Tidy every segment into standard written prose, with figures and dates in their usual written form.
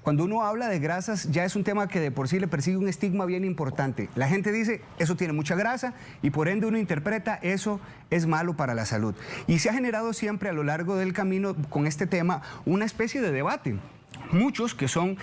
cuando uno habla de grasas, ya es un tema que de por sí le persigue un estigma bien importante. La gente dice, eso tiene mucha grasa, y por ende uno interpreta, eso es malo para la salud. Y se ha generado siempre a lo largo del camino con este tema una especie de debate. Muchos que son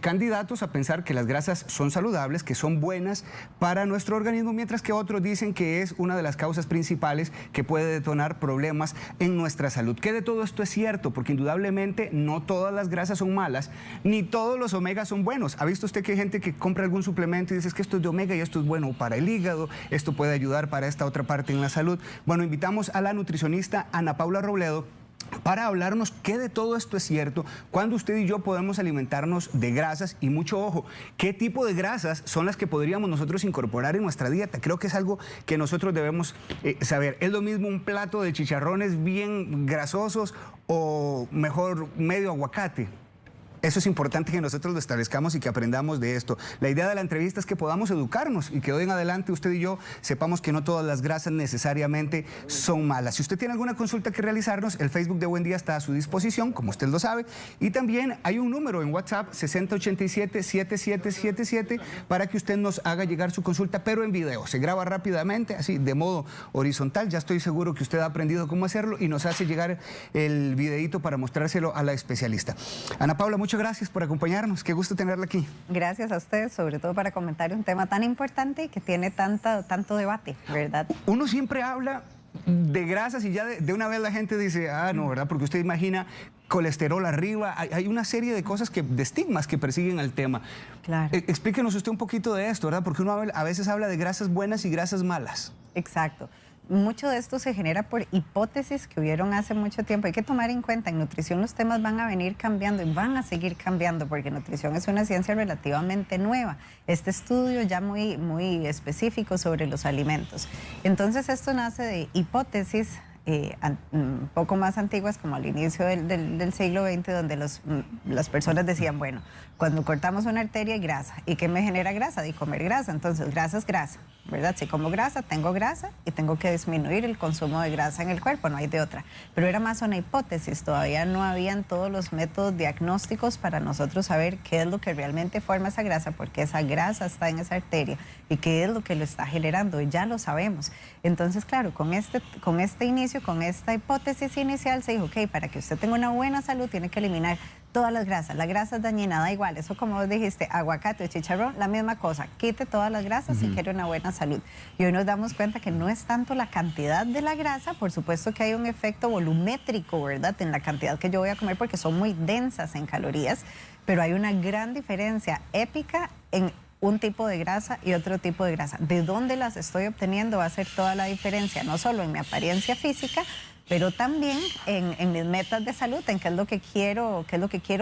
candidatos a pensar que las grasas son saludables, que son buenas para nuestro organismo, mientras que otros dicen que es una de las causas principales que puede detonar problemas en nuestra salud. ¿Qué de todo esto es cierto? Porque indudablemente no todas las grasas son malas, ni todos los omegas son buenos. ¿Ha visto usted que hay gente que compra algún suplemento y dice que esto es de omega y esto es bueno para el hígado, esto puede ayudar para esta otra parte en la salud? Bueno, invitamos a la nutricionista Ana Paula Robledo para hablarnos qué de todo esto es cierto, cuándo usted y yo podemos alimentarnos de grasas y mucho ojo, qué tipo de grasas son las que podríamos nosotros incorporar en nuestra dieta. Creo que es algo que nosotros debemos saber. ¿Es lo mismo un plato de chicharrones bien grasosos o mejor medio aguacate? Eso es importante que nosotros lo establezcamos y que aprendamos de esto. La idea de la entrevista es que podamos educarnos y que hoy en adelante usted y yo sepamos que no todas las grasas necesariamente son malas. Si usted tiene alguna consulta que realizarnos, el Facebook de Buen Día está a su disposición, como usted lo sabe, y también hay un número en WhatsApp, 6087-7777, para que usted nos haga llegar su consulta, pero en video. Se graba rápidamente, así, de modo horizontal. Ya estoy seguro que usted ha aprendido cómo hacerlo y nos hace llegar el videíto para mostrárselo a la especialista. Ana Paula, muchas gracias por acompañarnos, qué gusto tenerla aquí. Gracias a ustedes, sobre todo para comentar un tema tan importante y que tiene tanto debate, ¿verdad? Uno siempre habla de grasas y ya de una vez la gente dice, ah, no, ¿verdad? Porque usted imagina colesterol arriba, hay una serie de cosas, de estigmas que persiguen al tema. Claro. Explíquenos usted un poquito de esto, ¿verdad? Porque uno a veces habla de grasas buenas y grasas malas. Exacto. Mucho de esto se genera por hipótesis que hubieron hace mucho tiempo. Hay que tomar en cuenta, en nutrición los temas van a venir cambiando y van a seguir cambiando porque nutrición es una ciencia relativamente nueva. Este estudio ya muy específico sobre los alimentos. Entonces esto nace de hipótesis un poco más antiguas, como al inicio del siglo XX, donde las personas decían, bueno, cuando cortamos una arteria hay grasa. ¿Y qué me genera grasa? De comer grasa. Entonces, grasa es grasa, ¿verdad? Si como grasa, tengo grasa y tengo que disminuir el consumo de grasa en el cuerpo, no hay de otra. Pero era más una hipótesis, todavía no habían todos los métodos diagnósticos para nosotros saber qué es lo que realmente forma esa grasa, porque esa grasa está en esa arteria y qué es lo que lo está generando, y ya lo sabemos. Entonces, claro, con este inicio, con esta hipótesis inicial, se dijo, ok, para que usted tenga una buena salud tiene que eliminar todas las grasas. La grasa es dañina, da igual, eso como vos dijiste, aguacate o chicharrón, la misma cosa, quite todas las grasas si quiere una buena salud. Y hoy nos damos cuenta que no es tanto la cantidad de la grasa, por supuesto que hay un efecto volumétrico, ¿verdad?, en la cantidad que yo voy a comer porque son muy densas en calorías, pero hay una gran diferencia épica en un tipo de grasa y otro tipo de grasa. De dónde las estoy obteniendo va a hacer toda la diferencia, no solo en mi apariencia física, pero también en mis metas de salud, en qué es lo que quiero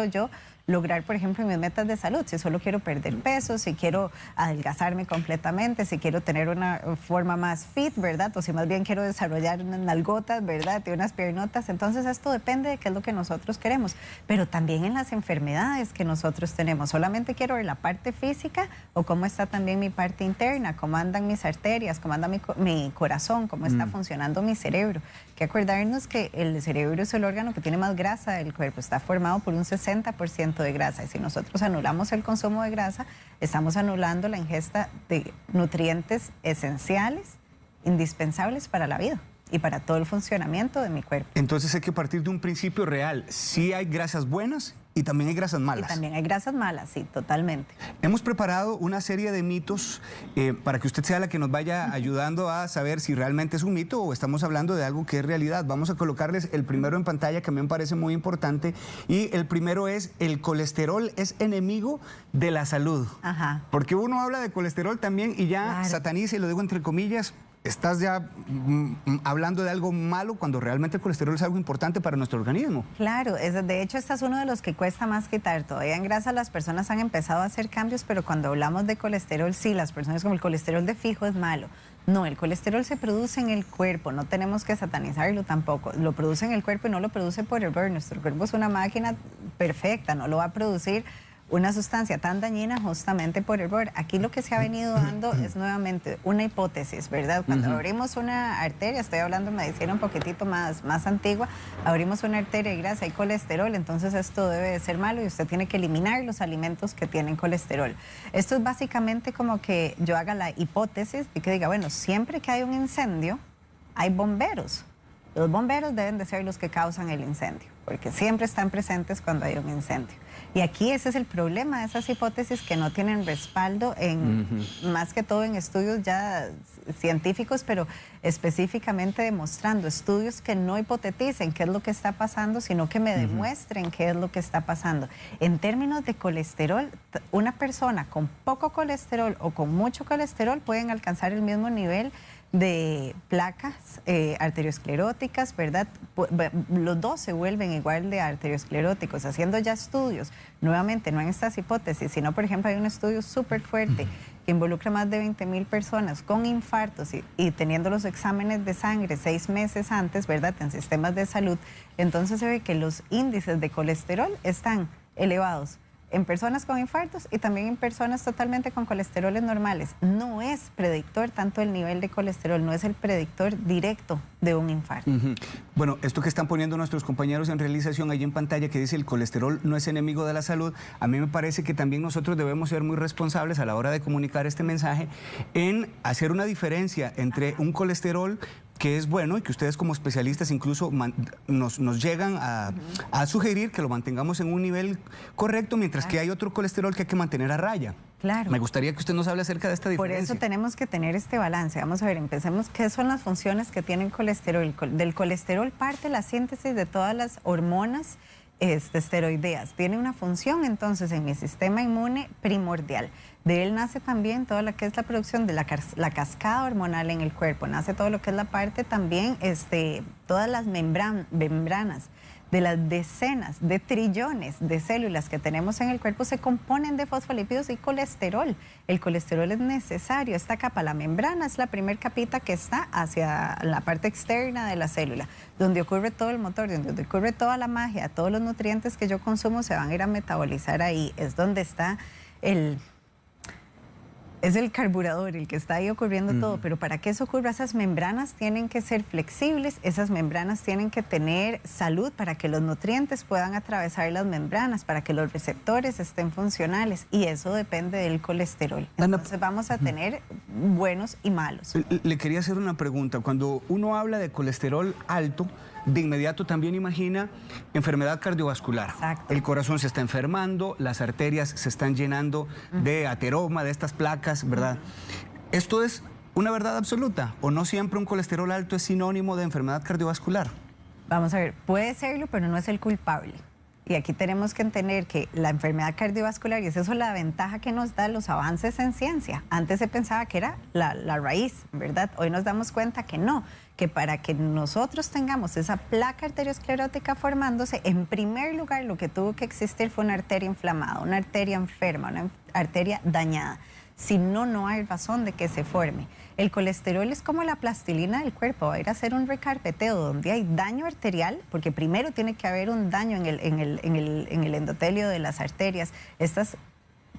yo lograr, por ejemplo, en mis metas de salud. Si solo quiero perder peso, si quiero adelgazarme completamente, si quiero tener una forma más fit, ¿verdad? O si más bien quiero desarrollar unas nalgotas, ¿verdad? Y unas piernotas. Entonces esto depende de qué es lo que nosotros queremos. Pero también en las enfermedades que nosotros tenemos. Solamente quiero ver la parte física o cómo está también mi parte interna, cómo andan mis arterias, cómo anda mi corazón, cómo está funcionando mi cerebro. Hay que acordarnos que el cerebro es el órgano que tiene más grasa del cuerpo. Está formado por un 60% de grasa, y si nosotros anulamos el consumo de grasa, estamos anulando la ingesta de nutrientes esenciales, indispensables para la vida y para todo el funcionamiento de mi cuerpo. Entonces hay que partir de un principio real. Sí hay grasas buenas y también hay grasas malas. Y también hay grasas malas, sí, totalmente. Hemos preparado una serie de mitos para que usted sea la que nos vaya ayudando a saber si realmente es un mito o estamos hablando de algo que es realidad. Vamos a colocarles el primero en pantalla, que a mí me parece muy importante, y el primero es: el colesterol es enemigo de la salud. Ajá. Porque uno habla de colesterol también y ya Claro. sataniza, y lo digo entre comillas. Estás ya hablando de algo malo cuando realmente el colesterol es algo importante para nuestro organismo. Claro, de hecho este es uno de los que cuesta más quitar. Todavía en grasa las personas han empezado a hacer cambios, pero cuando hablamos de colesterol, sí, las personas como el colesterol de fijo es malo. No, el colesterol se produce en el cuerpo, no tenemos que satanizarlo tampoco. Lo produce en el cuerpo y no lo produce por error. Nuestro cuerpo es una máquina perfecta, no lo va a producir una sustancia tan dañina justamente por error. Aquí lo que se ha venido dando es nuevamente una hipótesis, ¿verdad? Cuando abrimos una arteria, estoy hablando de medicina un poquitito más antigua, abrimos una arteria y grasa y colesterol, entonces esto debe de ser malo y usted tiene que eliminar los alimentos que tienen colesterol. Esto es básicamente como que yo haga la hipótesis y que diga, bueno, siempre que hay un incendio, hay bomberos. Los bomberos deben de ser los que causan el incendio, porque siempre están presentes cuando hay un incendio. Y aquí ese es el problema de esas hipótesis que no tienen respaldo más que todo en estudios ya científicos, pero específicamente demostrando estudios que no hipoteticen qué es lo que está pasando, sino que me demuestren qué es lo que está pasando. En términos de colesterol, una persona con poco colesterol o con mucho colesterol pueden alcanzar el mismo nivel de placas arterioscleróticas, ¿verdad? Los dos se vuelven igual de arterioscleróticos, haciendo ya estudios, nuevamente no en estas hipótesis, sino por ejemplo hay un estudio súper fuerte que involucra más de 20,000 personas con infartos y teniendo los exámenes de sangre 6 meses antes, ¿verdad? En sistemas de salud, entonces se ve que los índices de colesterol están elevados en personas con infartos y también en personas totalmente con colesteroles normales. No es predictor tanto el nivel de colesterol, no es el predictor directo de un infarto. Bueno, esto que están poniendo nuestros compañeros en realización ahí en pantalla que dice el colesterol no es enemigo de la salud, a mí me parece que también nosotros debemos ser muy responsables a la hora de comunicar este mensaje en hacer una diferencia entre un colesterol que es bueno y que ustedes como especialistas incluso nos llegan a sugerir que lo mantengamos en un nivel correcto, mientras que hay otro colesterol que hay que mantener a raya. Claro. Me gustaría que usted nos hable acerca de esta diferencia. Por eso tenemos que tener este balance. Vamos a ver, empecemos. ¿Qué son las funciones que tiene el colesterol? Del colesterol parte la síntesis de todas las hormonas esteroideas. Tiene una función entonces en mi sistema inmune primordial. De él nace también toda la que es la producción de la cascada hormonal en el cuerpo. Nace todo lo que es la parte también, todas las membranas de las decenas de trillones de células que tenemos en el cuerpo se componen de fosfolípidos y colesterol. El colesterol es necesario. Esta capa, la membrana, es la primer capita que está hacia la parte externa de la célula, donde ocurre todo el motor, donde ocurre toda la magia, todos los nutrientes que yo consumo se van a ir a metabolizar ahí. Es donde está es el carburador, el que está ahí ocurriendo todo, pero para que eso ocurra, esas membranas tienen que ser flexibles, esas membranas tienen que tener salud para que los nutrientes puedan atravesar las membranas, para que los receptores estén funcionales, y eso depende del colesterol. Entonces vamos a tener buenos y malos. Le quería hacer una pregunta. Cuando uno habla de colesterol alto, de inmediato también imagina enfermedad cardiovascular. Exacto. El corazón se está enfermando, las arterias se están llenando de ateroma, de estas placas, ¿verdad? ¿Esto es una verdad absoluta o no siempre un colesterol alto es sinónimo de enfermedad cardiovascular? Vamos a ver, puede serlo, pero no es el culpable. Y aquí tenemos que entender que la enfermedad cardiovascular, y es eso la ventaja que nos da los avances en ciencia. Antes se pensaba que era la raíz, ¿verdad? Hoy nos damos cuenta que no, que para que nosotros tengamos esa placa arteriosclerótica formándose, en primer lugar lo que tuvo que existir fue una arteria inflamada, una arteria enferma, una arteria dañada. Si no, no hay razón de que se forme. El colesterol es como la plastilina del cuerpo, va a ir a hacer un recarpeteo donde hay daño arterial, porque primero tiene que haber un daño en el endotelio de las arterias. Estas,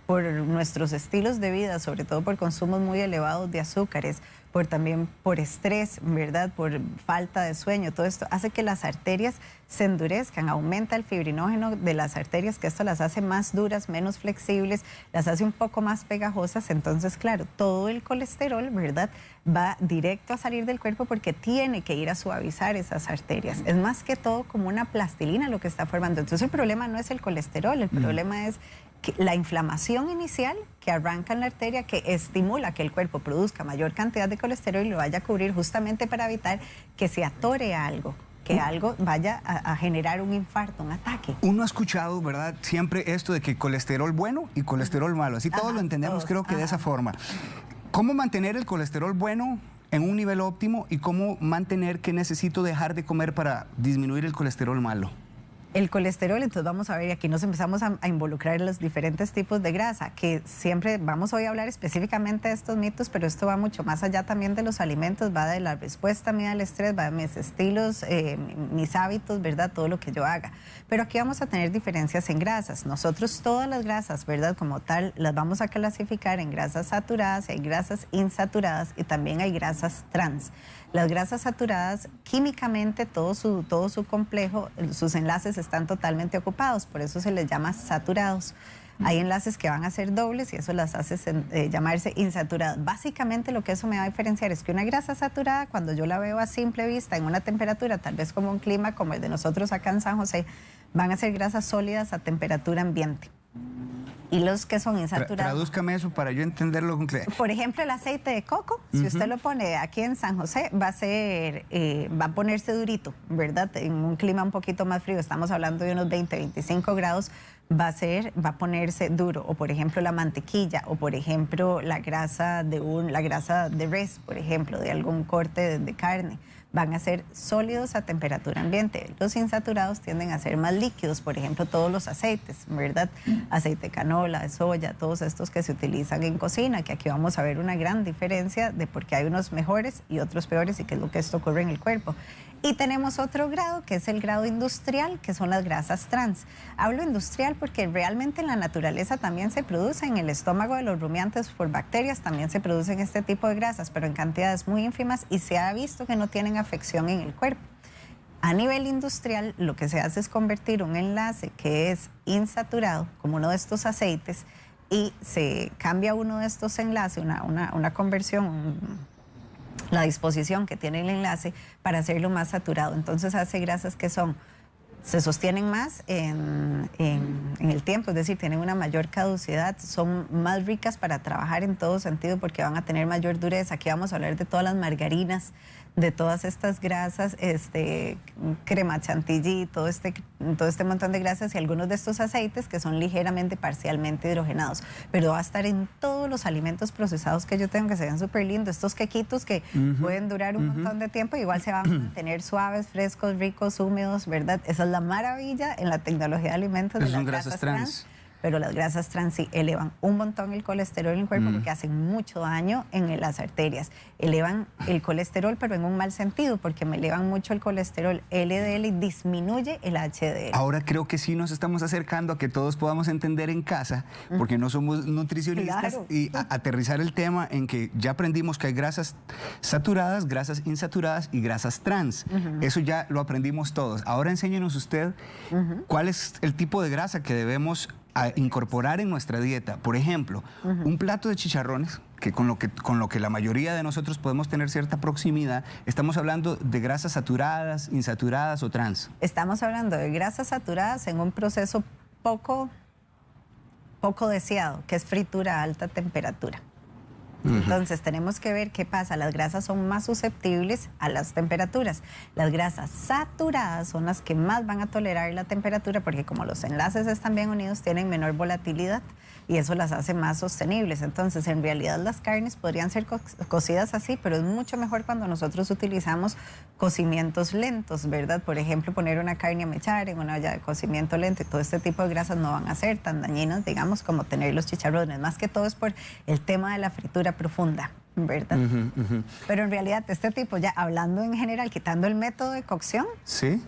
por nuestros estilos de vida, sobre todo por consumos muy elevados de azúcares, también por estrés, ¿verdad? Por falta de sueño, todo esto hace que las arterias se endurezcan, aumenta el fibrinógeno de las arterias, que esto las hace más duras, menos flexibles, las hace un poco más pegajosas. Entonces, claro, todo el colesterol, ¿verdad?, va directo a salir del cuerpo porque tiene que ir a suavizar esas arterias. Es más que todo como una plastilina lo que está formando. Entonces, el problema no es el colesterol, el problema es la inflamación inicial que arranca en la arteria, que estimula que el cuerpo produzca mayor cantidad de colesterol y lo vaya a cubrir justamente para evitar que se atore algo, que algo vaya a generar un infarto, un ataque. Uno ha escuchado, ¿verdad?, siempre esto de que colesterol bueno y colesterol malo. Así todos lo entendemos, todos, creo que de esa forma. ¿Cómo mantener el colesterol bueno en un nivel óptimo y cómo mantener que necesito dejar de comer para disminuir el colesterol malo? El colesterol, entonces vamos a ver, y aquí nos empezamos a involucrar en los diferentes tipos de grasa, que siempre vamos hoy a hablar específicamente de estos mitos, pero esto va mucho más allá también de los alimentos, va de la respuesta mía al estrés, va de mis estilos, mis hábitos, ¿verdad? Todo lo que yo haga. Pero aquí vamos a tener diferencias en grasas. Nosotros todas las grasas, ¿verdad? Como tal, las vamos a clasificar en grasas saturadas, hay grasas insaturadas y también hay grasas trans. Las grasas saturadas, químicamente, todo su complejo, sus enlaces están totalmente ocupados, por eso se les llama saturados. Hay enlaces que van a ser dobles y eso las hace llamarse insaturadas. Básicamente lo que eso me va a diferenciar es que una grasa saturada, cuando yo la veo a simple vista en una temperatura, tal vez como un clima como el de nosotros acá en San José, van a ser grasas sólidas a temperatura ambiente. Y los que son insaturados. Tradúzcame eso para yo entenderlo con claridad. Por ejemplo, el aceite de coco, si usted lo pone aquí en San José, va a ponerse durito, ¿verdad? En un clima un poquito más frío, estamos hablando de unos 20, 25 grados, va a ponerse duro. O por ejemplo la mantequilla, o por ejemplo la grasa de res, por ejemplo, de algún corte de carne. Van a ser sólidos a temperatura ambiente. Los insaturados tienden a ser más líquidos, por ejemplo, todos los aceites, ¿verdad? Aceite de canola, de soya, todos estos que se utilizan en cocina, que aquí vamos a ver una gran diferencia de por qué hay unos mejores y otros peores y qué es lo que esto ocurre en el cuerpo. Y tenemos otro grado, que es el grado industrial, que son las grasas trans. Hablo industrial porque realmente en la naturaleza también se produce, en el estómago de los rumiantes por bacterias también se producen este tipo de grasas, pero en cantidades muy ínfimas y se ha visto que no tienen afección en el cuerpo. A nivel industrial, lo que se hace es convertir un enlace que es insaturado, como uno de estos aceites, y se cambia uno de estos enlaces, una conversión, la disposición que tiene el enlace para hacerlo más saturado. Entonces hace grasas que se sostienen más en el tiempo, es decir, tienen una mayor caducidad, son más ricas para trabajar en todo sentido porque van a tener mayor dureza. Aquí vamos a hablar de todas las margarinas, de todas estas grasas, crema chantilly, todo este montón de grasas y algunos de estos aceites que son ligeramente parcialmente hidrogenados, pero va a estar en todos los alimentos procesados que yo tengo, que se ven súper lindos, estos quequitos que pueden durar un montón de tiempo, igual se van a mantener suaves, frescos, ricos, húmedos, ¿verdad? Esa es la maravilla en la tecnología de alimentos. Son grasas trans. Pero las grasas trans sí elevan un montón el colesterol en el cuerpo porque hacen mucho daño en las arterias. Elevan el colesterol, pero en un mal sentido, porque me elevan mucho el colesterol LDL y disminuye el HDL. Ahora creo que sí nos estamos acercando a que todos podamos entender en casa, porque no somos nutricionistas, claro, y aterrizar el tema en que ya aprendimos que hay grasas saturadas, grasas insaturadas y grasas trans. Eso ya lo aprendimos todos. Ahora enséñenos usted cuál es el tipo de grasa que debemos incorporar en nuestra dieta. Por ejemplo, un plato de chicharrones, que con lo que la mayoría de nosotros podemos tener cierta proximidad, estamos hablando de grasas saturadas, insaturadas o trans. Estamos hablando de grasas saturadas en un proceso poco deseado, que es fritura a alta temperatura. Entonces tenemos que ver qué pasa. Las grasas son más susceptibles a las temperaturas. Las grasas saturadas son las que más van a tolerar la temperatura porque como los enlaces están bien unidos tienen menor volatilidad y eso las hace más sostenibles. Entonces en realidad las carnes podrían ser cocidas así, pero es mucho mejor cuando nosotros utilizamos cocimientos lentos, ¿verdad? Por ejemplo, poner una carne a mechar en una olla de cocimiento lento y todo este tipo de grasas no van a ser tan dañinas, digamos, como tener los chicharrones. Más que todo es por el tema de la fritura profunda, ¿verdad? Pero en realidad este tipo, ya hablando en general, quitando el método de cocción, ¿sí?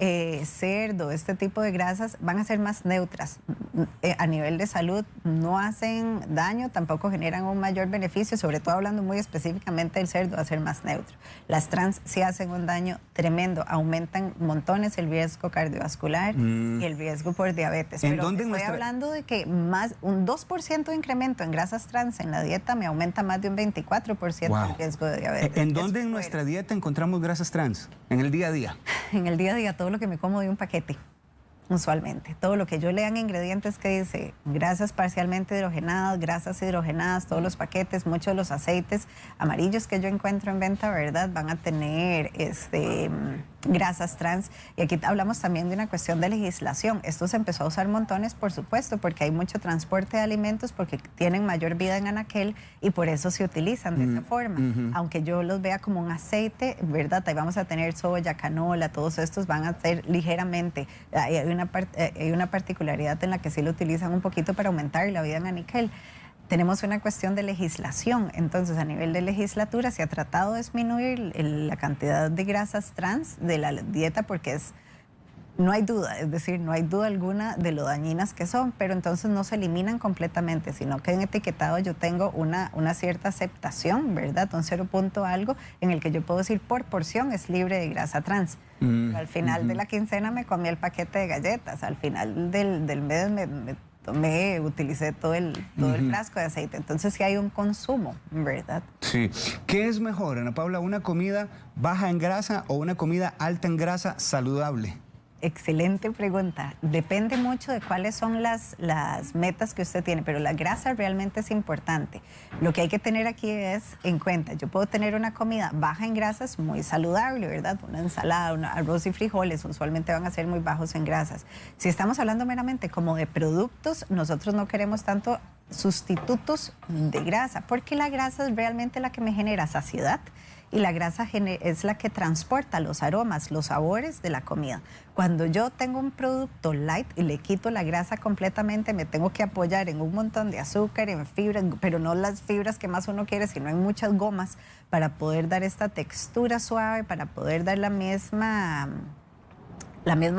Cerdo, este tipo de grasas van a ser más neutras. A nivel de salud no hacen daño, tampoco generan un mayor beneficio, sobre todo hablando muy específicamente del cerdo, va a ser más neutro. Las trans sí hacen un daño tremendo, aumentan montones el riesgo cardiovascular y el riesgo por diabetes. Pero estoy hablando de que más un 2% de incremento en grasas trans en la dieta me aumenta más de un 24% el riesgo de diabetes. ¿En dónde en nuestra dieta encontramos grasas trans? En el día a día. En el día a día, todo lo que me como de un paquete, usualmente. Todo lo que yo lea en ingredientes que dice grasas parcialmente hidrogenadas, grasas hidrogenadas, todos los paquetes, muchos de los aceites amarillos que yo encuentro en venta, ¿verdad? Van a tener grasas trans. Y aquí hablamos también de una cuestión de legislación. Esto se empezó a usar montones, por supuesto, porque hay mucho transporte de alimentos, porque tienen mayor vida en anaquel y por eso se utilizan de esa forma. Aunque yo los vea como un aceite, ¿verdad? Ahí vamos a tener soya, canola, todos estos van a ser ligeramente. Hay una particularidad en la que sí lo utilizan un poquito para aumentar la vida en anaquel. Tenemos una cuestión de legislación, entonces a nivel de legislatura se ha tratado de disminuir la cantidad de grasas trans de la dieta porque no hay duda, es decir, no hay duda alguna de lo dañinas que son, pero entonces no se eliminan completamente, sino que en etiquetado yo tengo una cierta aceptación, ¿verdad? Un 0 punto algo en el que yo puedo decir por porción es libre de grasa trans. Al final de la quincena me comí el paquete de galletas, al final del mes utilicé todo el frasco de aceite. Entonces sí hay un consumo, ¿verdad? Sí. ¿Qué es mejor, Ana Paula, una comida baja en grasa o una comida alta en grasa saludable? Excelente pregunta. Depende mucho de cuáles son las metas que usted tiene, pero la grasa realmente es importante. Lo que hay que tener aquí es en cuenta, yo puedo tener una comida baja en grasas muy saludable, ¿verdad? Una ensalada, arroz y frijoles usualmente van a ser muy bajos en grasas. Si estamos hablando meramente como de productos, nosotros no queremos tanto sustitutos de grasa, porque la grasa es realmente la que me genera saciedad y la grasa es la que transporta los aromas, los sabores de la comida. Cuando yo tengo un producto light y le quito la grasa completamente, me tengo que apoyar en un montón de azúcar, en fibras, pero no las fibras que más uno quiere, sino en muchas gomas para poder dar esta textura suave, para poder dar la misma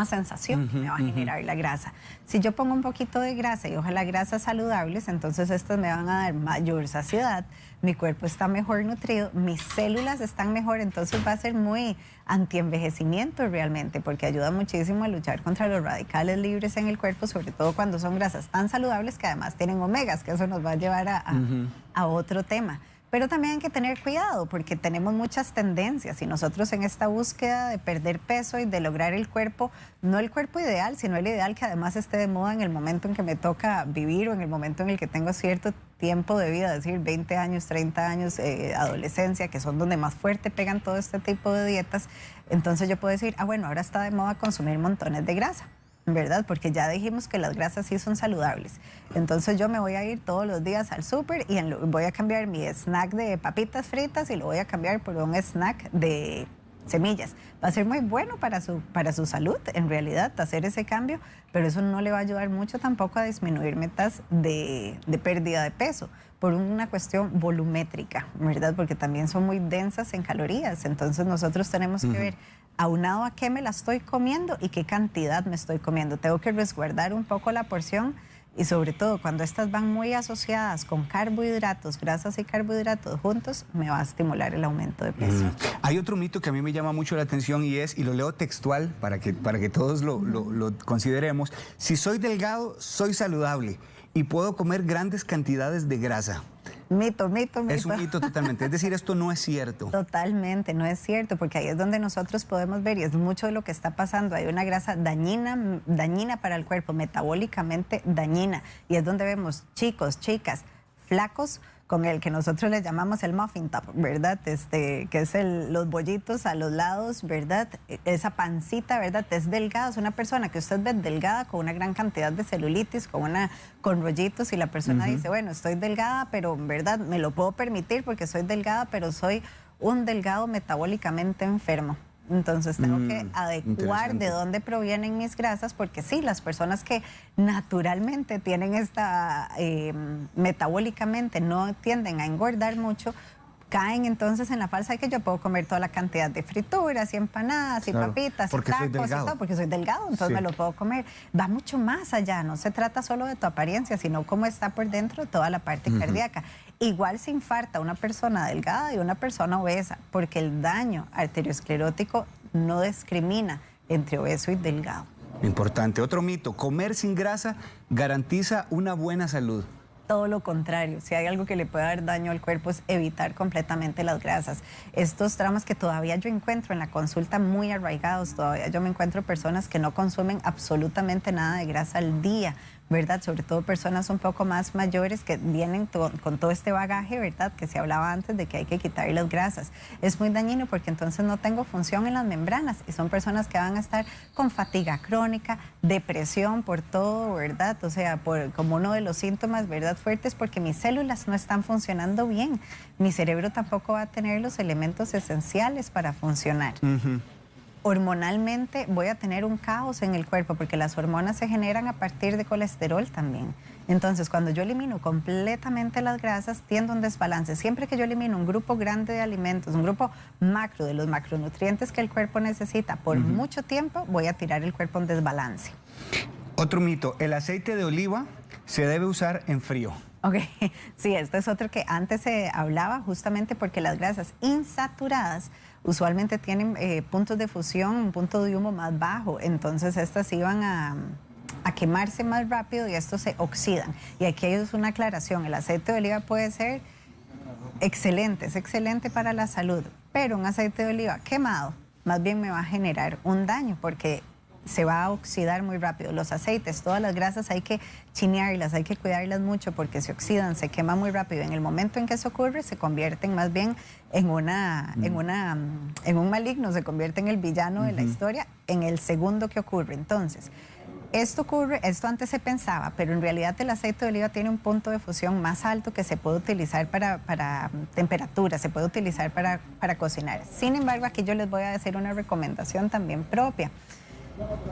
sensación que me va a generar la grasa. Si yo pongo un poquito de grasa y ojalá grasas saludables, entonces estas me van a dar mayor saciedad, mi cuerpo está mejor nutrido, mis células están mejor, entonces va a ser muy antienvejecimiento realmente, porque ayuda muchísimo a luchar contra los radicales libres en el cuerpo, sobre todo cuando son grasas tan saludables que además tienen omegas, que eso nos va a llevar a otro tema. Pero también hay que tener cuidado porque tenemos muchas tendencias y nosotros en esta búsqueda de perder peso y de lograr el cuerpo, no el cuerpo ideal, sino el ideal que además esté de moda en el momento en que me toca vivir o en el momento en el que tengo cierto tiempo de vida, es decir, 20 años, 30 años, adolescencia, que son donde más fuerte pegan todo este tipo de dietas. Entonces yo puedo decir, bueno, ahora está de moda consumir montones de grasa, ¿verdad? Porque ya dijimos que las grasas sí son saludables. Entonces yo me voy a ir todos los días al súper y voy a cambiar mi snack de papitas fritas y lo voy a cambiar por un snack de semillas. Va a ser muy bueno para su salud, en realidad, hacer ese cambio, pero eso no le va a ayudar mucho tampoco a disminuir metas de pérdida de peso por una cuestión volumétrica, ¿verdad? Porque también son muy densas en calorías. Entonces nosotros tenemos que ver aunado a qué me la estoy comiendo y qué cantidad me estoy comiendo. Tengo que resguardar un poco la porción y sobre todo cuando estas van muy asociadas con carbohidratos, grasas y carbohidratos juntos, me va a estimular el aumento de peso. Hay otro mito que a mí me llama mucho la atención y lo leo textual para que todos lo consideremos. Si soy delgado, soy saludable y puedo comer grandes cantidades de grasa. Mito. Es un mito totalmente. Es decir, esto no es cierto. Totalmente, no es cierto, porque ahí es donde nosotros podemos ver, y es mucho de lo que está pasando. Hay una grasa dañina para el cuerpo, metabólicamente dañina. Y es donde vemos chicos, chicas, flacos, con el que nosotros le llamamos el muffin top, ¿verdad? Que es los bollitos a los lados, ¿verdad? Esa pancita, ¿verdad? Es delgada, es una persona que usted ve delgada con una gran cantidad de celulitis, con rollitos y la persona dice, bueno, estoy delgada, pero ¿verdad? Me lo puedo permitir porque soy delgada, pero soy un delgado metabólicamente enfermo. Entonces tengo que adecuar de dónde provienen mis grasas, porque sí, las personas que naturalmente tienen metabólicamente no tienden a engordar mucho, caen entonces en la falsa de que yo puedo comer toda la cantidad de frituras y empanadas y papitas y tacos y todo, porque soy delgado, entonces me lo puedo comer. Va mucho más allá, no se trata solo de tu apariencia, sino cómo está por dentro toda la parte cardíaca. Igual se infarta una persona delgada y una persona obesa, porque el daño arteriosclerótico no discrimina entre obeso y delgado. Importante. Otro mito, comer sin grasa garantiza una buena salud. Todo lo contrario, si hay algo que le puede dar daño al cuerpo es evitar completamente las grasas. Estos tramos que todavía yo encuentro en la consulta muy arraigados, todavía yo me encuentro personas que no consumen absolutamente nada de grasa al día, ¿verdad? Sobre todo personas un poco más mayores que vienen con todo este bagaje, ¿verdad? Que se hablaba antes de que hay que quitar las grasas. Es muy dañino porque entonces no tengo función en las membranas y son personas que van a estar con fatiga crónica, depresión por todo, ¿verdad? O sea, como uno de los síntomas, ¿verdad? Fuertes, porque mis células no están funcionando bien. Mi cerebro tampoco va a tener los elementos esenciales para funcionar. Hormonalmente voy a tener un caos en el cuerpo porque las hormonas se generan a partir de colesterol también. Entonces, cuando yo elimino completamente las grasas, tiendo a un desbalance. Siempre que yo elimino un grupo grande de alimentos, un grupo macro de los macronutrientes que el cuerpo necesita por mucho tiempo, voy a tirar el cuerpo en desbalance. Otro mito, el aceite de oliva se debe usar en frío. Ok, sí, este es otro que antes se hablaba justamente porque las grasas insaturadas usualmente tienen puntos de fusión, un punto de humo más bajo, entonces estas iban a quemarse más rápido y estos se oxidan. Y aquí hay una aclaración, el aceite de oliva puede ser excelente, es excelente para la salud, pero un aceite de oliva quemado más bien me va a generar un daño porque se va a oxidar muy rápido. Los aceites, todas las grasas hay que chinearlas, hay que cuidarlas mucho porque se oxidan, se queman muy rápido. En el momento en que eso ocurre, se convierten más bien en un maligno, se convierte en el villano de la historia en el segundo que ocurre. Entonces, esto antes se pensaba, pero en realidad el aceite de oliva tiene un punto de fusión más alto que se puede utilizar para temperatura, se puede utilizar para cocinar. Sin embargo, aquí yo les voy a decir una recomendación también propia.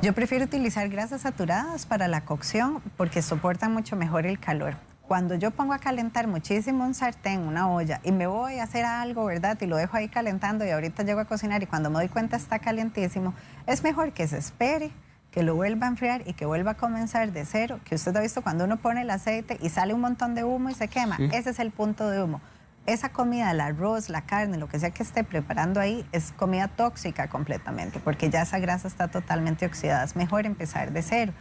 Yo prefiero utilizar grasas saturadas para la cocción porque soportan mucho mejor el calor. Cuando yo pongo a calentar muchísimo un sartén, una olla, y me voy a hacer algo, ¿verdad? Y lo dejo ahí calentando y ahorita llego a cocinar y cuando me doy cuenta está calientísimo, es mejor que se espere, que lo vuelva a enfriar y que vuelva a comenzar de cero, que usted ha visto cuando uno pone el aceite y sale un montón de humo y se quema. Sí. Ese es el punto de humo. Esa comida, el arroz, la carne, lo que sea que esté preparando ahí, es comida tóxica completamente, porque ya esa grasa está totalmente oxidada. Es mejor empezar de cero.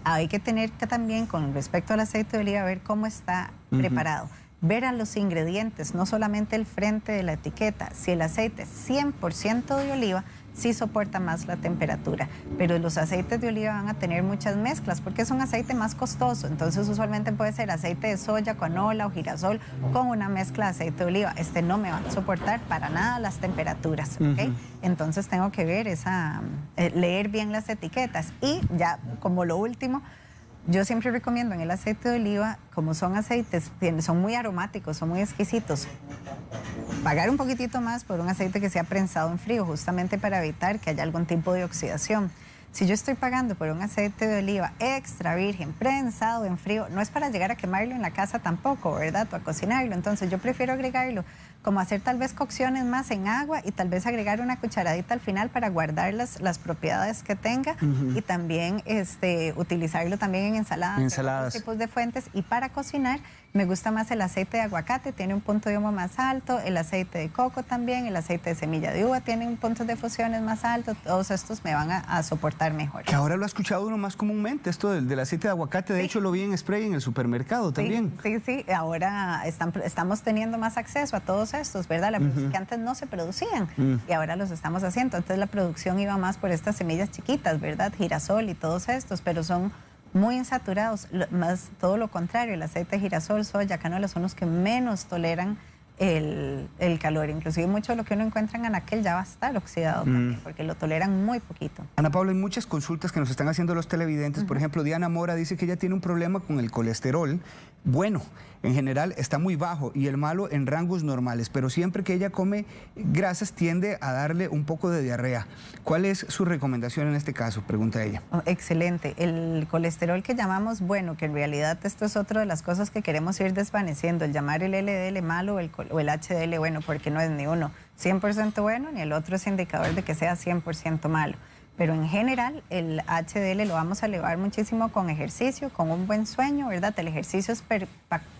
Hay que tener que también, con respecto al aceite de oliva, ver cómo está preparado. Ver a los ingredientes, no solamente el frente de la etiqueta. Si el aceite es 100% de oliva, sí soporta más la temperatura, pero los aceites de oliva van a tener muchas mezclas porque es un aceite más costoso, entonces usualmente puede ser aceite de soya, canola o girasol con una mezcla de aceite de oliva. Este no me va a soportar para nada las temperaturas, ¿ok? Entonces tengo que ver leer bien las etiquetas y ya como lo último, yo siempre recomiendo en el aceite de oliva, como son aceites, son muy aromáticos, son muy exquisitos, pagar un poquitito más por un aceite que sea prensado en frío, justamente para evitar que haya algún tipo de oxidación. Si yo estoy pagando por un aceite de oliva extra virgen, prensado en frío, no es para llegar a quemarlo en la casa tampoco, ¿verdad? O a cocinarlo. Entonces yo prefiero agregarlo, como hacer tal vez cocciones más en agua y tal vez agregar una cucharadita al final para guardar las propiedades que tenga y también utilizarlo también en ensaladas. Otros tipos de fuentes. Y para cocinar me gusta más el aceite de aguacate, tiene un punto de humo más alto, el aceite de coco también, el aceite de semilla de uva tiene un punto de fusiones más alto, todos estos me van a soportar mejor. Que ahora lo ha escuchado uno más comúnmente, esto del aceite de aguacate, de hecho lo vi en spray en el supermercado también. Sí, ahora estamos teniendo más acceso a todos estos, ¿verdad? Que antes no se producían y ahora los estamos haciendo, entonces la producción iba más por estas semillas chiquitas, ¿verdad? Girasol y todos estos, pero son muy insaturados, más todo lo contrario, el aceite de girasol, soya, canola son los que menos toleran el calor. Inclusive mucho de lo que uno encuentra en anaquel ya va a estar oxidado también, porque lo toleran muy poquito. Ana Paula, hay muchas consultas que nos están haciendo los televidentes. Por ejemplo, Diana Mora dice que ella tiene un problema con el colesterol. Bueno, en general está muy bajo y el malo en rangos normales, pero siempre que ella come grasas tiende a darle un poco de diarrea. ¿Cuál es su recomendación en este caso? Pregunta ella. Excelente. El colesterol que llamamos bueno, que en realidad esto es otra de las cosas que queremos ir desvaneciendo, el llamar el LDL malo o el HDL bueno, porque no es ni uno 100% bueno ni el otro es indicador de que sea 100% malo. Pero en general el HDL lo vamos a elevar muchísimo con ejercicio, con un buen sueño, ¿verdad? El ejercicio es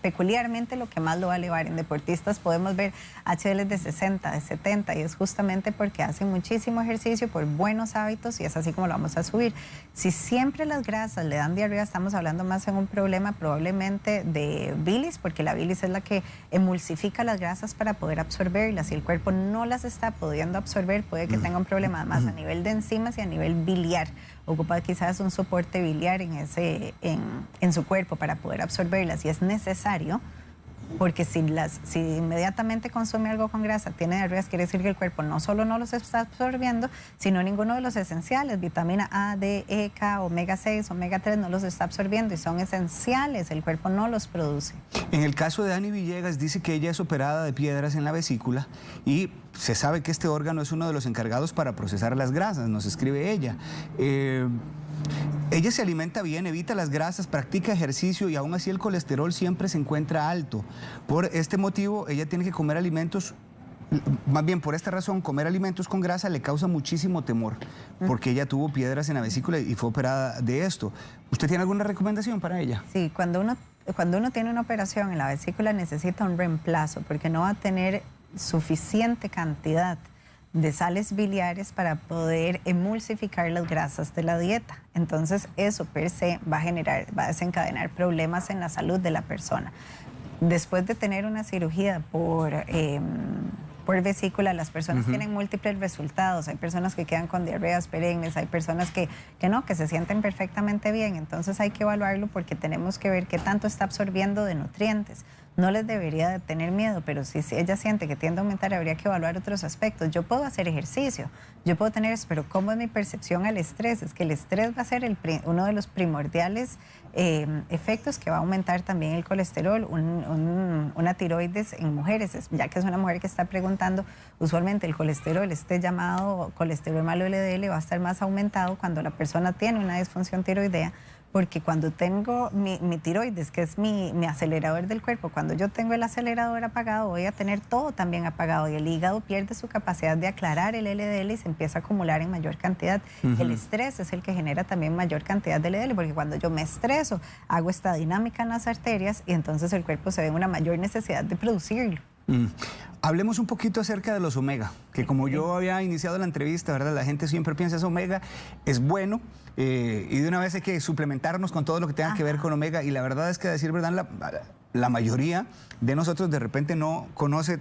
peculiarmente lo que más lo va a elevar. En deportistas podemos ver HDL de 60, de 70 y es justamente porque hacen muchísimo ejercicio por buenos hábitos y es así como lo vamos a subir. Si siempre las grasas le dan diarrea, estamos hablando más en un problema probablemente de bilis, porque la bilis es la que emulsifica las grasas para poder absorberlas. Si el cuerpo no las está pudiendo absorber, puede que tenga un problema más a nivel de enzimas y a a nivel biliar. Ocupa quizás un soporte biliar en su cuerpo para poder absorberlas si es necesario. Porque si inmediatamente consume algo con grasa, tiene diarreas, quiere decir que el cuerpo no solo no los está absorbiendo, sino ninguno de los esenciales, vitamina A, D, E, K, omega 6, omega 3, no los está absorbiendo y son esenciales, el cuerpo no los produce. En el caso de Dani Villegas, dice que ella es operada de piedras en la vesícula y se sabe que este órgano es uno de los encargados para procesar las grasas, nos escribe ella. Ella se alimenta bien, evita las grasas, practica ejercicio y aún así el colesterol siempre se encuentra alto. Por este motivo, ella tiene que comer alimentos, más bien por esta razón, comer alimentos con grasa le causa muchísimo temor, porque ella tuvo piedras en la vesícula y fue operada de esto. ¿Usted tiene alguna recomendación para ella? Sí, cuando uno tiene una operación en la vesícula necesita un reemplazo, porque no va a tener suficiente cantidad de sales biliares para poder emulsificar las grasas de la dieta. Entonces eso per se va a desencadenar problemas en la salud de la persona. Después de tener una cirugía por vesícula, las personas tienen múltiples resultados. Hay personas que quedan con diarreas perennes, hay personas que se sienten perfectamente bien. Entonces hay que evaluarlo porque tenemos que ver qué tanto está absorbiendo de nutrientes. No les debería de tener miedo, pero si ella siente que tiende a aumentar, habría que evaluar otros aspectos. Yo puedo hacer ejercicio, yo puedo tener eso, pero ¿cómo es mi percepción al estrés? Es que el estrés va a ser uno de los primordiales efectos que va a aumentar también el colesterol, una tiroides en mujeres, ya que es una mujer que está preguntando, usualmente el colesterol, este llamado colesterol malo LDL, va a estar más aumentado cuando la persona tiene una disfunción tiroidea, porque cuando tengo mi tiroides, que es mi acelerador del cuerpo, cuando yo tengo el acelerador apagado, voy a tener todo también apagado y el hígado pierde su capacidad de aclarar el LDL y se empieza a acumular en mayor cantidad. El estrés es el que genera también mayor cantidad de LDL, porque cuando yo me estreso, hago esta dinámica en las arterias y entonces el cuerpo se ve en una mayor necesidad de producirlo. Hablemos un poquito acerca de los omega, que como yo había iniciado la entrevista, ¿verdad? La gente siempre piensa es omega, es bueno, y de una vez hay que suplementarnos con todo lo que tenga que ver con omega, y la verdad es que, a decir verdad, la mayoría de nosotros de repente no conoce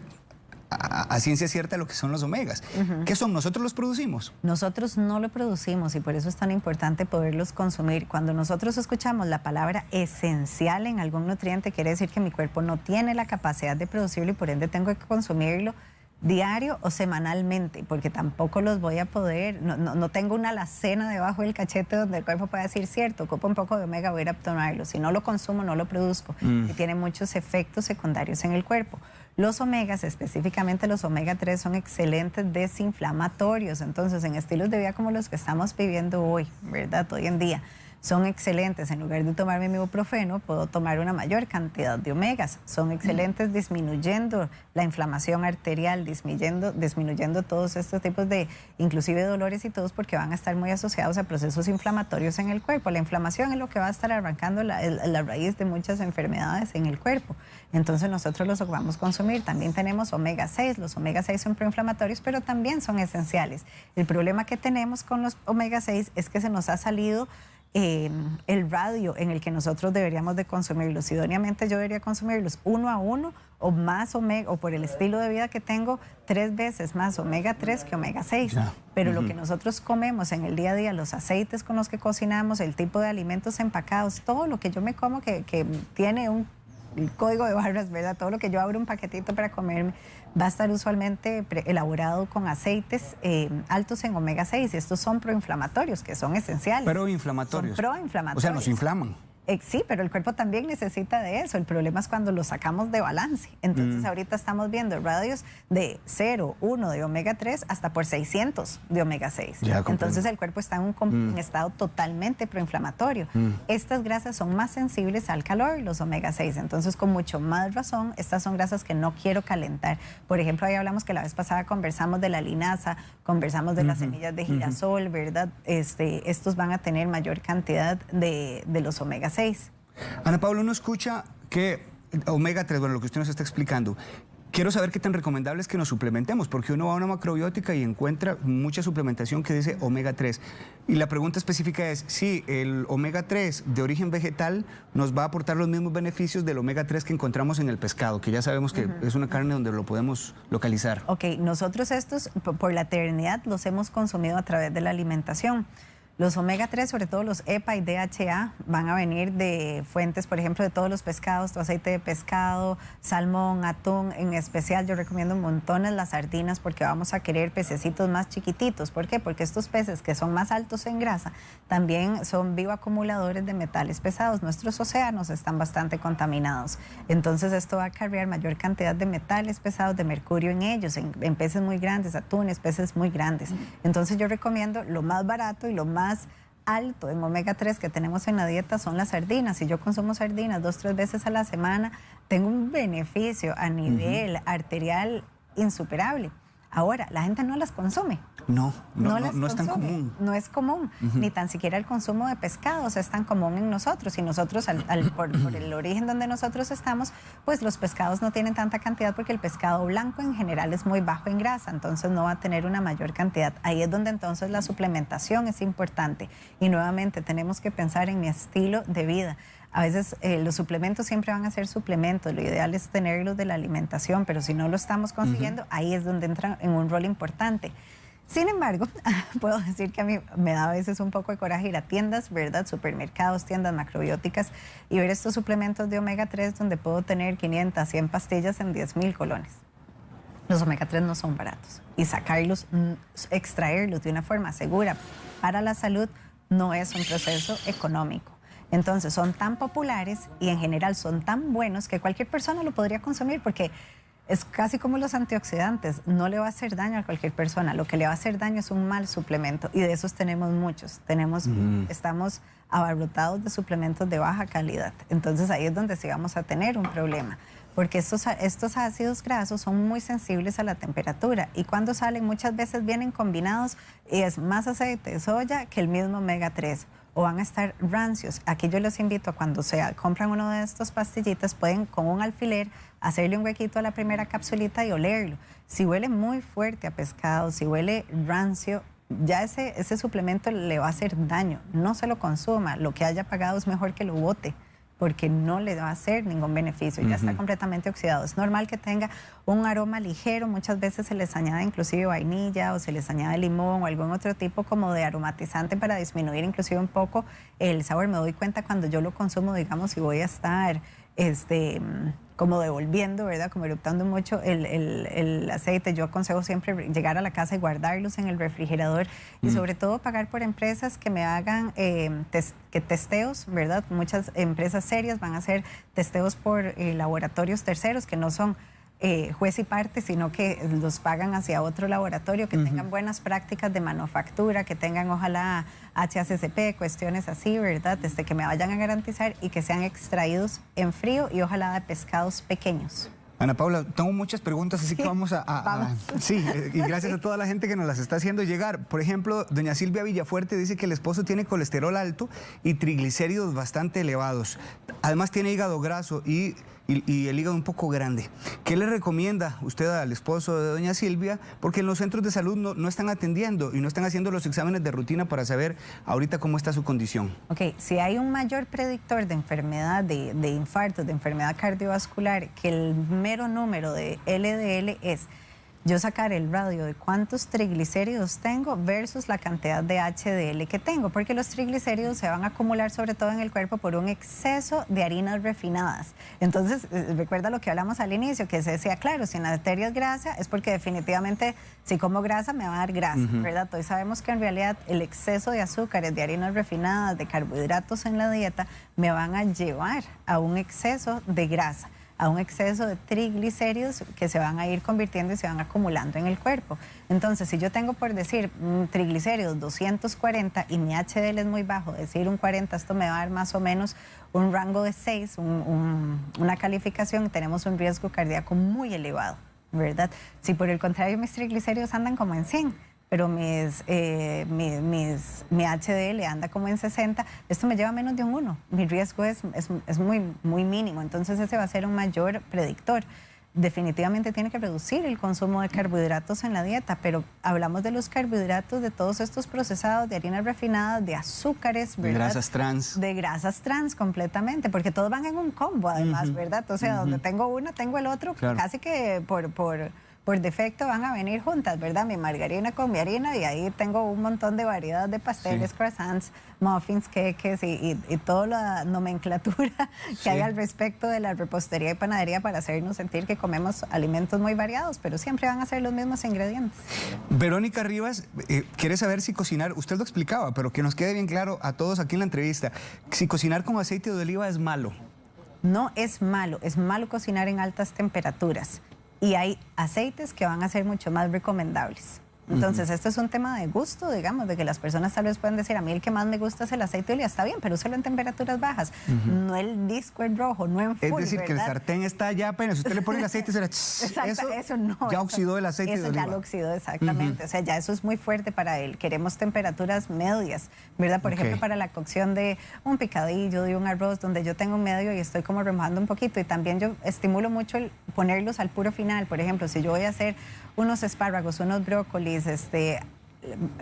a ciencia cierta lo que son los omegas. ¿Qué son? ¿Nosotros los producimos? Nosotros no lo producimos y por eso es tan importante poderlos consumir. Cuando nosotros escuchamos la palabra esencial en algún nutriente, quiere decir que mi cuerpo no tiene la capacidad de producirlo y por ende tengo que consumirlo diario o semanalmente, porque tampoco los voy a poder, no tengo una alacena debajo del cachete donde el cuerpo pueda decir, cierto, ocupo un poco de omega, voy a ir a tomarlo. Si no lo consumo, no lo produzco y tiene muchos efectos secundarios en el cuerpo. Los omegas, específicamente los omega 3, son excelentes desinflamatorios. Entonces, en estilos de vida como los que estamos viviendo hoy, ¿verdad? Hoy en día, son excelentes. En lugar de tomarme mi ibuprofeno, puedo tomar una mayor cantidad de omegas. Son excelentes disminuyendo la inflamación arterial, disminuyendo todos estos tipos de, inclusive dolores y todos, porque van a estar muy asociados a procesos inflamatorios en el cuerpo. La inflamación es lo que va a estar arrancando la raíz de muchas enfermedades en el cuerpo. Entonces nosotros los vamos a consumir. También tenemos omega 6. Los omega 6 son proinflamatorios, pero también son esenciales. El problema que tenemos con los omega 6 es que se nos ha salido el radio en el que nosotros deberíamos de consumirlos. Idóneamente yo debería consumirlos 1 a 1 o más omega, o por el estilo de vida que tengo, 3 veces más omega 3 que omega 6. Ya. Pero lo que nosotros comemos en el día a día, los aceites con los que cocinamos, el tipo de alimentos empacados, todo lo que yo me como que tiene un código de barras, ¿verdad? Todo lo que yo abro un paquetito para comerme va a estar usualmente elaborado con aceites altos en omega 6. Estos son proinflamatorios, que son esenciales. Proinflamatorios. Son proinflamatorios. O sea, nos inflaman. Sí, pero el cuerpo también necesita de eso. El problema es cuando lo sacamos de balance. Entonces ahorita estamos viendo radios de 0, 1 de omega 3 hasta por 600 de omega 6. Entonces el cuerpo está en un estado totalmente proinflamatorio. Estas grasas son más sensibles al calor, los omega 6. Entonces con mucho más razón, estas son grasas que no quiero calentar. Por ejemplo, ahí hablamos que la vez pasada conversamos de la linaza, conversamos de las semillas de girasol, ¿verdad? Estos van a tener mayor cantidad de los omega 6. Ana Paula, uno escucha que omega 3, bueno, lo que usted nos está explicando, quiero saber qué tan recomendable es que nos suplementemos, porque uno va a una macrobiótica y encuentra mucha suplementación que dice omega 3. Y la pregunta específica es, si el omega 3 de origen vegetal nos va a aportar los mismos beneficios del omega 3 que encontramos en el pescado, que ya sabemos que es una carne donde lo podemos localizar. Ok, nosotros estos por la eternidad los hemos consumido a través de la alimentación. Los omega 3, sobre todo los EPA y DHA, van a venir de fuentes, por ejemplo, de todos los pescados, tu aceite de pescado, salmón, atún. En especial yo recomiendo montones las sardinas porque vamos a querer pececitos más chiquititos. ¿Por qué? Porque estos peces que son más altos en grasa también son bioacumuladores de metales pesados. Nuestros océanos están bastante contaminados. Entonces esto va a acarrear mayor cantidad de metales pesados, de mercurio en ellos, en peces muy grandes, atunes, peces muy grandes. Entonces yo recomiendo lo más barato y lo más alto en omega 3 que tenemos en la dieta son las sardinas. Si yo consumo sardinas 2-3 veces a la semana, tengo un beneficio a nivel arterial insuperable. Ahora, la gente no las consume. No es tan común. No es común, ni tan siquiera el consumo de pescados es tan común en nosotros. Y nosotros, por el origen donde nosotros estamos, pues los pescados no tienen tanta cantidad porque el pescado blanco en general es muy bajo en grasa, entonces no va a tener una mayor cantidad. Ahí es donde entonces la suplementación es importante. Y nuevamente tenemos que pensar en mi estilo de vida. A veces los suplementos siempre van a ser suplementos, lo ideal es tenerlos de la alimentación, pero si no lo estamos consiguiendo, ahí es donde entran en un rol importante. Sin embargo, puedo decir que a mí me da a veces un poco de coraje ir a tiendas, ¿verdad? Supermercados, tiendas macrobióticas y ver estos suplementos de omega 3 donde puedo tener 500, 100 pastillas en 10,000 colones. Los omega 3 no son baratos y sacarlos, extraerlos de una forma segura para la salud no es un proceso económico. Entonces son tan populares y en general son tan buenos que cualquier persona lo podría consumir porque es casi como los antioxidantes, no le va a hacer daño a cualquier persona, lo que le va a hacer daño es un mal suplemento y de esos tenemos muchos, estamos abarrotados de suplementos de baja calidad, entonces ahí es donde sí vamos a tener un problema, porque estos ácidos grasos son muy sensibles a la temperatura y cuando salen muchas veces vienen combinados y es más aceite de soya que el mismo omega 3. O van a estar rancios. Aquí yo los invito a cuando compran uno de estos pastillitas, pueden con un alfiler hacerle un huequito a la primera capsulita y olerlo. Si huele muy fuerte a pescado, si huele rancio, ya ese suplemento le va a hacer daño. No se lo consuma. Lo que haya pagado es mejor que lo bote, porque no le va a hacer ningún beneficio, ya está completamente oxidado. Es normal que tenga un aroma ligero, muchas veces se les añade inclusive vainilla o se les añade limón o algún otro tipo como de aromatizante para disminuir inclusive un poco el sabor. Me doy cuenta cuando yo lo consumo, digamos, si voy a estar como devolviendo, ¿verdad? Como eruptando mucho el aceite. Yo aconsejo siempre llegar a la casa y guardarlos en el refrigerador y sobre todo pagar por empresas que me hagan testeos, ¿verdad? Muchas empresas serias van a hacer testeos por laboratorios terceros que no son juez y parte, sino que los pagan hacia otro laboratorio, que tengan buenas prácticas de manufactura, que tengan ojalá HACCP, cuestiones así, ¿verdad? Que me vayan a garantizar y que sean extraídos en frío y ojalá de pescados pequeños. Ana Paula, tengo muchas preguntas, así que vamos sí, y gracias a toda la gente que nos las está haciendo llegar. Por ejemplo, doña Silvia Villafuerte dice que el esposo tiene colesterol alto y triglicéridos bastante elevados. Además tiene hígado graso y el hígado un poco grande. ¿Qué le recomienda usted al esposo de doña Silvia? Porque en los centros de salud no están atendiendo y no están haciendo los exámenes de rutina para saber ahorita cómo está su condición. Ok, si hay un mayor predictor de enfermedad, de infarto, de enfermedad cardiovascular, que el mero número de LDL es yo sacar el radio de cuántos triglicéridos tengo versus la cantidad de HDL que tengo, porque los triglicéridos se van a acumular sobre todo en el cuerpo por un exceso de harinas refinadas. Entonces, recuerda lo que hablamos al inicio, que se decía, claro, si en la arteria es grasa, es porque definitivamente si como grasa me va a dar grasa, ¿verdad? Hoy sabemos que en realidad el exceso de azúcares, de harinas refinadas, de carbohidratos en la dieta, me van a llevar a un exceso de grasa, a un exceso de triglicéridos que se van a ir convirtiendo y se van acumulando en el cuerpo. Entonces, si yo tengo, por decir, triglicéridos 240 y mi HDL es muy bajo, decir un 40, esto me va a dar más o menos un rango de 6, una calificación, y tenemos un riesgo cardíaco muy elevado, ¿verdad? Si por el contrario mis triglicéridos andan como en 100, pero mi HDL anda como en 60, esto me lleva a menos de un 1. Mi riesgo es muy, muy mínimo, entonces ese va a ser un mayor predictor. definitivamente tiene que reducir el consumo de carbohidratos en la dieta, pero hablamos de los carbohidratos, de todos estos procesados, de harinas refinadas, de azúcares, ¿verdad? De grasas trans. De grasas trans completamente, porque todos van en un combo además, ¿verdad? O sea, donde tengo uno, tengo el otro, claro. Casi que por defecto van a venir juntas, ¿verdad? Mi margarina con mi harina y ahí tengo un montón de variedad de pasteles, croissants, muffins, queques y toda la nomenclatura que hay al respecto de la repostería y panadería para hacernos sentir que comemos alimentos muy variados, pero siempre van a ser los mismos ingredientes. Verónica Rivas quiere saber si cocinar, usted lo explicaba, pero que nos quede bien claro a todos aquí en la entrevista, si cocinar con aceite de oliva es malo. No es malo cocinar en altas temperaturas. Y hay aceites que van a ser mucho más recomendables. Entonces, esto es un tema de gusto, digamos, de que las personas tal vez pueden decir, a mí el que más me gusta es el aceite de oliva, está bien, pero úselo en temperaturas bajas, no el disco en rojo, no en full, es decir, ¿verdad? que el sartén está ya apenas, usted le pone el aceite, será eso no. Ya oxidó el aceite de oliva. Eso ya lo oxidó, exactamente. O sea, ya eso es muy fuerte para él. Queremos temperaturas medias, ¿verdad? Por ejemplo, para la cocción de un picadillo, de un arroz, donde yo tengo un medio y estoy como remojando un poquito. Y también yo estimulo mucho el ponerlos al puro final. Por ejemplo, si yo voy a hacer unos espárragos, unos brócolis,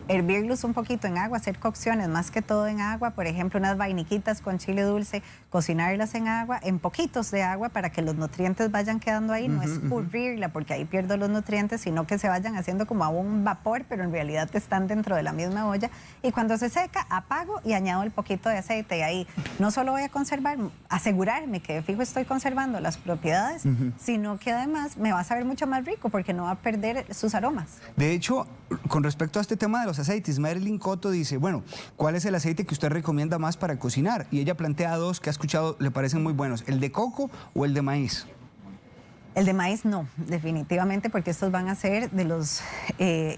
hervirlos un poquito en agua, hacer cocciones más que todo en agua, por ejemplo unas vainiquitas con chile dulce, cocinarlas en agua, en poquitos de agua para que los nutrientes vayan quedando ahí, no escurrirla porque ahí pierdo los nutrientes, sino que se vayan haciendo como a un vapor, pero en realidad están dentro de la misma olla y cuando se seca apago y añado el poquito de aceite y ahí no solo voy a conservar, asegurarme que de fijo estoy conservando las propiedades, sino que además me va a saber mucho más rico porque no va a perder sus aromas. De hecho, con respecto a este tema de los aceites, Marilyn Cotto dice, bueno, ¿cuál es el aceite que usted recomienda más para cocinar? Y ella plantea dos que ha escuchado, le parecen muy buenos, ¿el de coco o el de maíz? El de maíz no, definitivamente, porque estos van a ser de los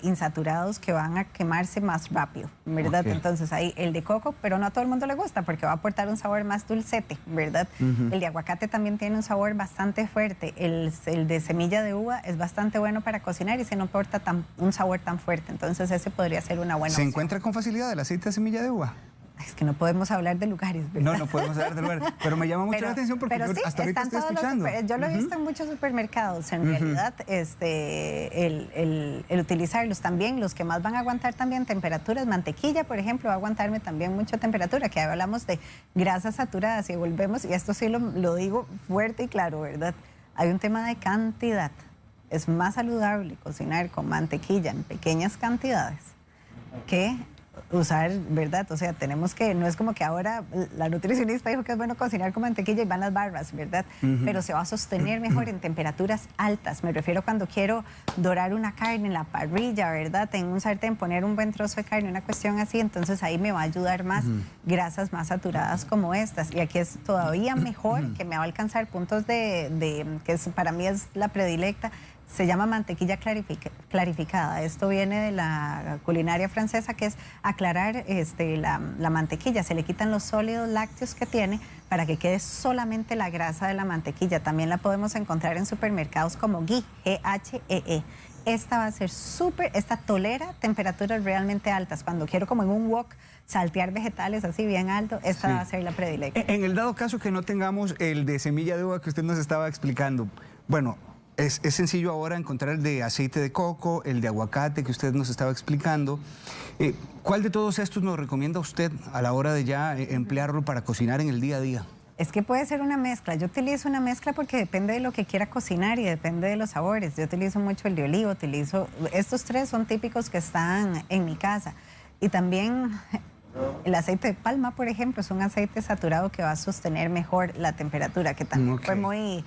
insaturados que van a quemarse más rápido, ¿verdad? Okay. Entonces ahí el de coco, pero no a todo el mundo le gusta porque va a aportar un sabor más dulcete, ¿verdad? El de aguacate también tiene un sabor bastante fuerte. El de semilla de uva es bastante bueno para cocinar y se no aporta un sabor tan fuerte. Entonces ese podría ser una buena opción. ¿Se encuentra con facilidad el aceite de semilla de uva? Es que no podemos hablar de lugares, ¿verdad? No podemos hablar de lugares, pero me llama mucho la atención porque sí, hasta ahorita estoy escuchando. Yo lo he visto en muchos supermercados, en realidad, el utilizarlos también, los que más van a aguantar también temperaturas, mantequilla, por ejemplo, va a aguantarme también mucha temperatura, que hablamos de grasas saturadas y volvemos, y esto sí lo digo fuerte y claro, ¿verdad? Hay un tema de cantidad. Es más saludable cocinar con mantequilla en pequeñas cantidades que usar, ¿verdad? O sea, tenemos que, no es como que ahora la nutricionista dijo que es bueno cocinar con mantequilla y van las barras, ¿verdad? Pero se va a sostener mejor en temperaturas altas. Me refiero cuando quiero dorar una carne en la parrilla, ¿verdad? En un sartén, poner un buen trozo de carne, una cuestión así, entonces ahí me va a ayudar más grasas más saturadas como estas. Y aquí es todavía mejor, que me va a alcanzar puntos que para mí es la predilecta. Se llama mantequilla clarificada. Esto viene de la culinaria francesa, que es aclarar la mantequilla. Se le quitan los sólidos lácteos que tiene para que quede solamente la grasa de la mantequilla. También la podemos encontrar en supermercados como Ghee, G-H-E-E. Esta va a ser esta tolera temperaturas realmente altas. Cuando quiero como en un wok saltear vegetales así bien alto, esta va a ser la predilecta. En el dado caso que no tengamos el de semilla de uva que usted nos estaba explicando, bueno, es sencillo ahora encontrar el de aceite de coco, el de aguacate que usted nos estaba explicando. ¿Cuál de todos estos nos recomienda usted a la hora de ya emplearlo para cocinar en el día a día? Es que puede ser una mezcla. Yo utilizo una mezcla porque depende de lo que quiera cocinar y depende de los sabores. Yo utilizo mucho el de olivo, estos tres son típicos que están en mi casa. Y también el aceite de palma, por ejemplo, es un aceite saturado que va a sostener mejor la temperatura, que también fue muy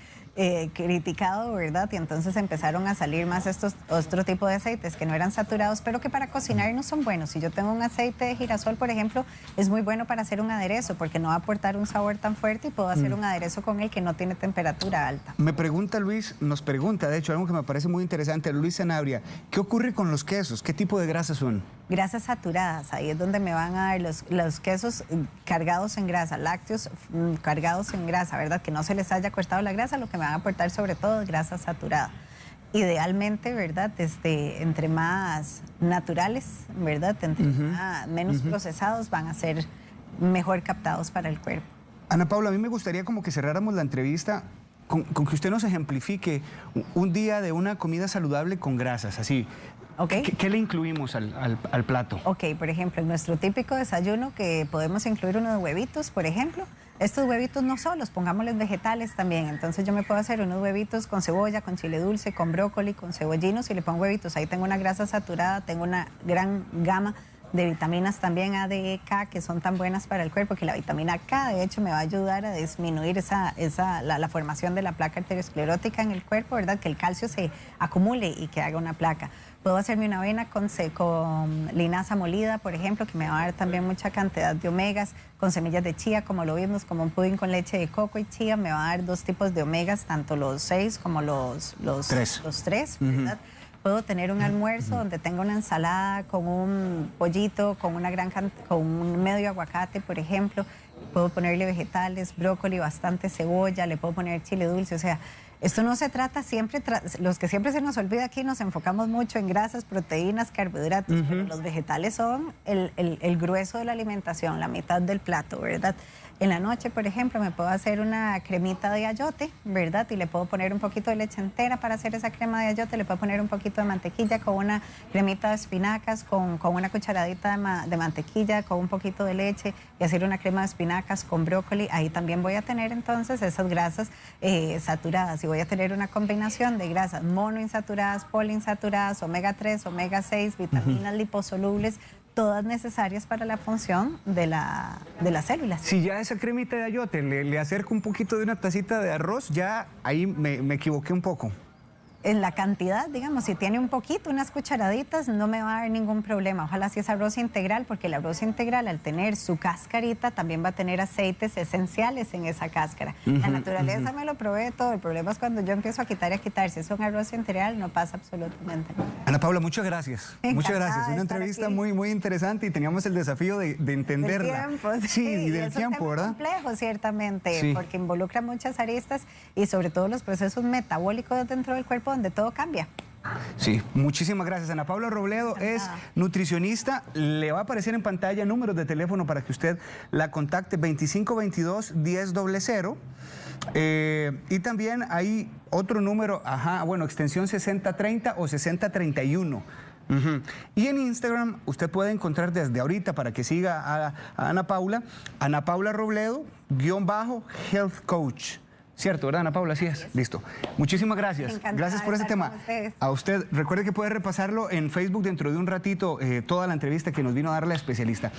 criticado, ¿verdad? Y entonces empezaron a salir más otro tipo de aceites que no eran saturados, pero que para cocinar no son buenos. Si yo tengo un aceite de girasol, por ejemplo, es muy bueno para hacer un aderezo, porque no va a aportar un sabor tan fuerte y puedo hacer un aderezo con el que no tiene temperatura alta. Me pregunta Luis, nos pregunta, de hecho, algo que me parece muy interesante, Luis Sanabria, ¿qué ocurre con los quesos? ¿Qué tipo de grasas son? Grasas saturadas, ahí es donde me van a dar los quesos cargados en grasa, lácteos cargados en grasa, ¿verdad? Que no se les haya cortado la grasa, lo que me van a aportar sobre todo es grasa saturada. Idealmente, ¿verdad? Entre más naturales, ¿verdad? Menos procesados van a ser mejor captados para el cuerpo. Ana Paula, a mí me gustaría como que cerráramos la entrevista con que usted nos ejemplifique un día de una comida saludable con grasas, así. Okay. ¿Qué le incluimos al plato? Ok, por ejemplo, en nuestro típico desayuno que podemos incluir unos huevitos, por ejemplo. Estos huevitos no solos, pongámosles vegetales también. Entonces yo me puedo hacer unos huevitos con cebolla, con chile dulce, con brócoli, con cebollinos y le pongo huevitos. Ahí tengo una grasa saturada, tengo una gran gama de vitaminas también A, D, E, K, que son tan buenas para el cuerpo, que la vitamina K de hecho me va a ayudar a disminuir la formación de la placa arteriosclerótica en el cuerpo, ¿verdad? Que el calcio se acumule y que haga una placa. Puedo hacerme una avena con linaza molida, por ejemplo, que me va a dar también mucha cantidad de omegas, con semillas de chía, como lo vimos, como un pudín con leche de coco y chía, me va a dar 2 tipos de omegas, tanto los 6 como los 3, ¿verdad? Puedo tener un almuerzo donde tengo una ensalada con un pollito, con un medio aguacate, por ejemplo. Puedo ponerle vegetales, brócoli, bastante cebolla, le puedo poner chile dulce. O sea, esto no se trata siempre, los que siempre se nos olvida aquí, nos enfocamos mucho en grasas, proteínas, carbohidratos, pero los vegetales son el grueso de la alimentación, la mitad del plato, ¿verdad? En la noche, por ejemplo, me puedo hacer una cremita de ayote, ¿verdad? Y le puedo poner un poquito de leche entera para hacer esa crema de ayote. Le puedo poner un poquito de mantequilla con una cremita de espinacas, con una cucharadita de mantequilla, con un poquito de leche y hacer una crema de espinacas con brócoli. Ahí también voy a tener entonces esas grasas saturadas. Y voy a tener una combinación de grasas monoinsaturadas, poliinsaturadas, omega 3, omega 6, vitaminas liposolubles, todas necesarias para la función de las células. Si ya esa cremita de ayote le acerco un poquito de una tacita de arroz, ya ahí me equivoqué un poco. En la cantidad, digamos, si tiene un poquito, unas cucharaditas, no me va a dar ningún problema. Ojalá si es arroz integral, porque el arroz integral, al tener su cascarita, también va a tener aceites esenciales en esa cáscara. La naturaleza me lo provee todo. El problema es cuando yo empiezo a quitar y a quitar. Si es un arroz integral, no pasa absolutamente nada. Ana Paula, muchas gracias. Muchas gracias. Una entrevista muy interesante y teníamos el desafío de entenderla. Del tiempo, sí, y del es tiempo, un ¿verdad? complejo, ciertamente, Sí. porque involucra muchas aristas y sobre todo los procesos metabólicos dentro del cuerpo donde todo cambia. Sí, muchísimas gracias. Ana Paula Robledo es nutricionista. Le va a aparecer en pantalla números de teléfono para que usted la contacte, 2522-1000. Y también hay otro número, extensión 6030 o 6031. Y en Instagram usted puede encontrar desde ahorita, para que siga a Ana Paula Robledo _health coach. Cierto, ¿verdad, Ana Paula? Así es. Listo. Muchísimas gracias. Encantada Gracias por este tema. A usted, recuerde que puede repasarlo en Facebook dentro de un ratito, toda la entrevista que nos vino a dar la especialista.